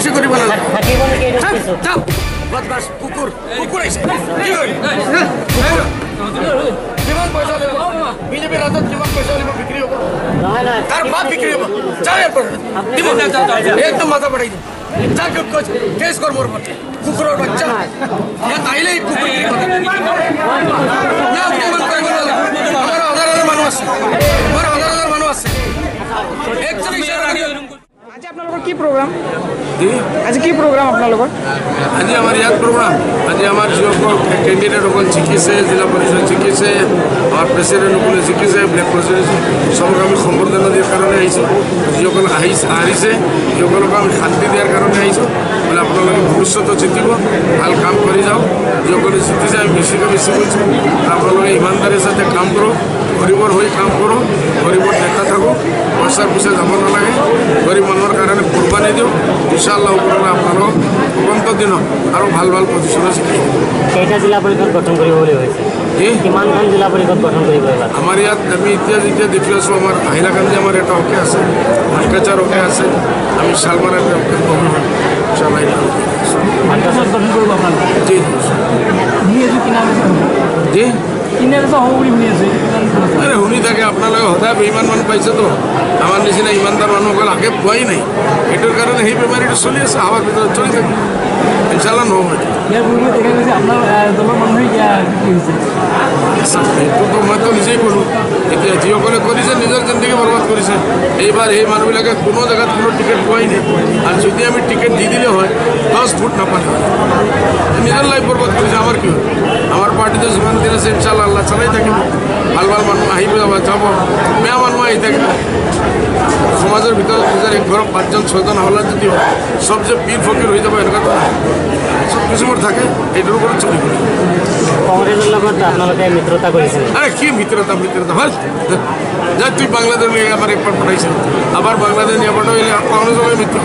বদমাশি কৰিব নালাগে যাও বদমাশ কুকুৰ কুকুৰ আহিছে কিমান পইচা লাগিব বিজেপি ৰাজত কিমান পইচা লাগিব বিক্ৰী হ'ব তাৰ বাপ বিক্ৰী হ'ব যাও ইয়াৰ পৰা একদম মাথা পঠাই দিম যা কেছ কৰ মোৰ ওপৰত কুকুৰৰ বাচ্চা ইয়াত আহিলেই কুকুৰ আমাৰ হাজাৰ মানুহ আছে আমাৰ হাজাৰ মানুহ আছে আজি আপোনালোকৰ কি প্ৰগ্ৰাম আজি কি প্ৰগ্ৰাম আপোনালোকৰ আজি আমাৰ ইয়াত প্ৰগ্ৰাম আজি আমাৰ যিসকল কেণ্ডিডেটসকল জিকিছে জিলা পৰিষদ জিকিছে আমাৰ প্ৰেচিডেণ্টসকলে জিকিছে ব্লেক প্ৰেচিডেণ্ট চবক আমি সম্বৰ্ধনা দিয়াৰ কাৰণে আহিছোঁ যিসকল হাৰিছে যিসকলক আমি শান্তি দিয়াৰ কাৰণে আহিছোঁ বোলে আপোনালোকে ভৱিষ্যতত জিকিব ভাল কাম কৰি যাওক যিসকলে জিকিছে আমি বেছিকৈ বেছি কৈছোঁ আপোনালোকে ইমানদাৰীৰ সাথে কাম কৰক গৰীবৰ হৈ কাম কৰক গৰীবৰ নেতা থাকক পইচাৰ পিছে যাব নালাগে গৰীব মানুহৰ কাৰণে কুৰবানি দিওঁ ইনশাআল্লাহ ওপৰলৈ আপোনালোক অগন্ত দিনত আৰু ভাল ভাল পজিশ্যনে জিকিব কেইটা জিলা পৰিষদ গঠন কৰিব বুলি হৈছে কিমানখন জিলা পৰিষদ গঠন কৰিব আমাৰ ইয়াত আমি এতিয়া দেখি আছোঁ আমাৰ হাইলাকান্দি আমাৰ এটা অকে আছে মাইকাচাৰ অকে আছে আমি শালমাৰা চলাই জি আৰে শুনি থাকে আপোনালোকে সদায় বেইমান মানুহ পাইছেতো আমাৰ নিচিনা ইমানদাৰ মানুহসকল আগে পোৱাই নাই এইটোৰ কাৰণে সেই বেমাৰীটো চলি আছে আমাৰ ভিতৰত চলি থাকে ইনশাল্লাহ নহ'ব এইটোতো মইতো নিজেই ক'লোঁ এতিয়া যিসকলে কৰিছে নিজৰ জিন্দগী বৰবাদ কৰিছে এইবাৰ সেই মানুহবিলাকে কোনো জেগাত কোনো টিকেট পোৱাই নাই আৰু যদি আমি টিকেট দি দিলে হয় 10 ফুট নাপালে নিজৰ লাইফ বৰবাদ কৰিছে আমাৰ কি হয় আমাৰ পাৰ্টিটো যিমান দিন আছে ইনশাল্লাহ আল্লাহ চলাই থাকিব ভাল ভাল মানুহ আহিব যাব বেয়া মানুহ আহি থাকিব সমাজৰ ভিতৰত নিজৰ এক ঘৰত 5জন 6জন হলাত যদি চব যে পীৰ ফকীৰ হৈ যাব এনেকুৱাতো চব কিছুমান থাকে এইটোৰ ওপৰত চলিব কংগ্ৰেছৰ লগত আপোনালোকে মিত্ৰতা কৰিছে আরে কি মিত্রতা ভাল যা তুই বাংলাদেশ আমার একবার পঠাইছে আবার বাংলাদেশ নিয়ে পাঠাইলে কংগ্রেস মিত্র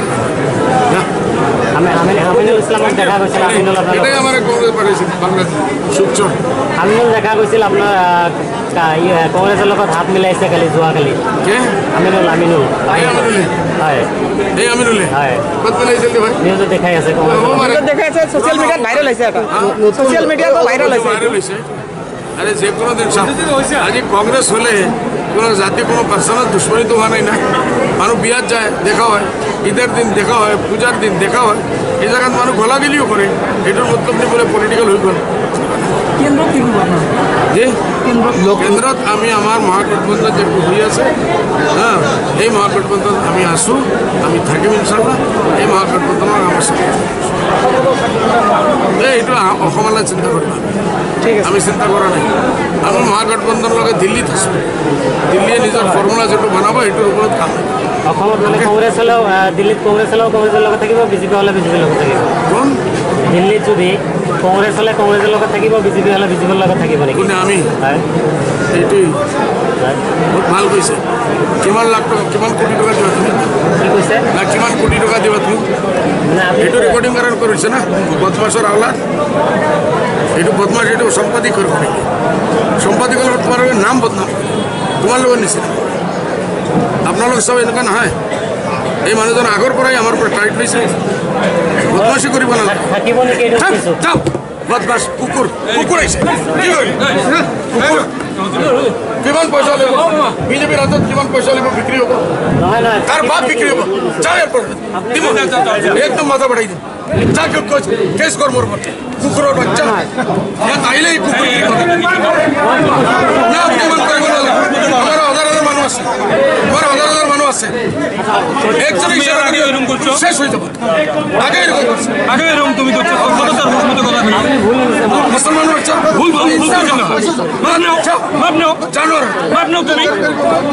আমিনুল ইছলামক দেখা গৈছিল এটাই আমার কংগ্রেস পাঠাইছিল বাংলাদেশ সুখচর আমিনুল দেখা গৈছিল আপোনাৰ কংগ্ৰেছৰ লগত হাত মিলাইছে কালি যোৱাকালি আমিনুল হয় এই আমিনুলে হয় কত মিলাইছিল ভাই নিউজত দেখাই আছে দেখাই আছে সোশ্যাল মিডিয়াত ভাইরাল হৈছে এটা সোশ্যাল মিডিয়াত ভাইরাল হৈছে আরে যে কোনো দিন আজি কংগ্রেস হলে কোনো জাতি কোনো পার্সোনাল দুশ্মনী তো হওয়া নাই না মানুষ বিয়াত যায় দেখা হয় ঈদের দিন দেখা হয় পূজার দিন দেখা হয় এই জায়গাত মানুষ গলাগিলিও করে এটার মতলব নিয়ে বলে পলিটিক্যাল হয়ে গেল কেন্দ্রত আমি আমার মহাগঠবন্ধন যে হয়ে আছে হ্যাঁ এই মহাগঠবন্ধন আমি আসু আমি থাকিম ইনশাল্লাহ এই মহাগঠবন্ধন আমার সাথে এইটো অসমলৈ চিন্তা কৰিম আমি চিন্তা কৰা নাই আমি মহাগঠবন্ধন লগে দিল্লীত আছোঁ দিল্লীয়ে নিজৰ ফৰ্মুলা যেটো বনাব এইটোৰ ওপৰত কাম অসমত মানে কংগ্ৰেছ হলেও দিল্লীত কংগ্ৰেছ হলেও কংগ্ৰেছৰ লগত থাকিব বিজেপি হলে বিজেপিৰ লগত থাকিব কোন দিল্লীত যদি কংগ্ৰেছ হলে কংগ্ৰেছৰ লগত থাকিব বিজেপি হলে বিজেপিৰ লগত থাকিব নেকি কোনে আমি এইটোৱেই বহুত ভাল কৈছে কিমান লাখ টকা কিমান কোটি টকা দিবা তুমি কি কৈছে না কিমান কোটি টকা দিবা তুমি এইটো রেকর্ডিং করার করেছে না বদমাসের আওলাদ এইটো বদমাস এইটো সম্পাদিক করব নাকি সম্পাদিক হলে তোমার নাম বদনাম তোমার লোকের নিচিনা আপনার সব এনেকুৱা নহয় এই মানুহজন আগৰ পৰাই আমাৰ পৰা টাইট লৈছে বদমাসি কৰিব নালাগে থাকিব নেকি যাও বদমাস কুকুৰ কুকুৰ আহিছে কুকুৰ কিমান পইচা লাগিব বিজেপি ৰাজত কিমান পইচা লাগিব বিক্ৰী হ'ব তাৰ বাপ বিক্ৰী হ'ব যাও ইয়াৰ পৰা একদম মাথা পঠাই দিম যা কেছ কৰ মোৰ ওপৰত কুকুৰৰ বাচ্চা ইয়াত আহিলেই কুকুৰ না কিমান কৰিব নালাগে আমাৰ হাজাৰ মানুহ আছে আমাৰ হাজাৰ মানুহ আছে একজন শেষ হৈ যাব আগে এৰকম তুমি তো মুসলমান বাচ্চা ভুল জানোয়াৰ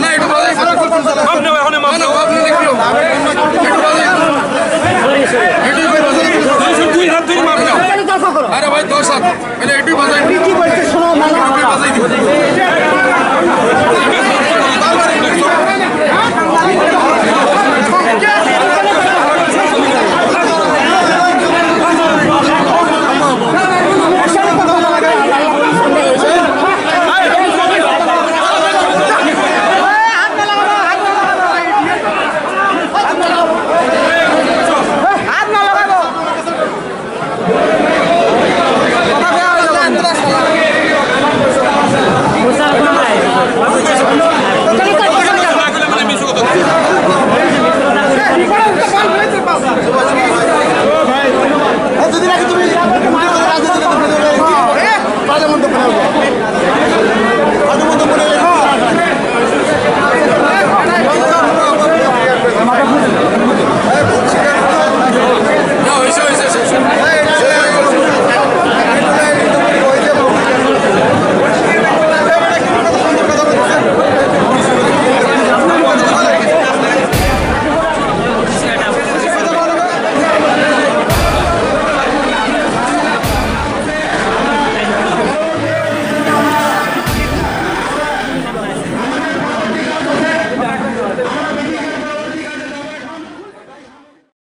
না এটা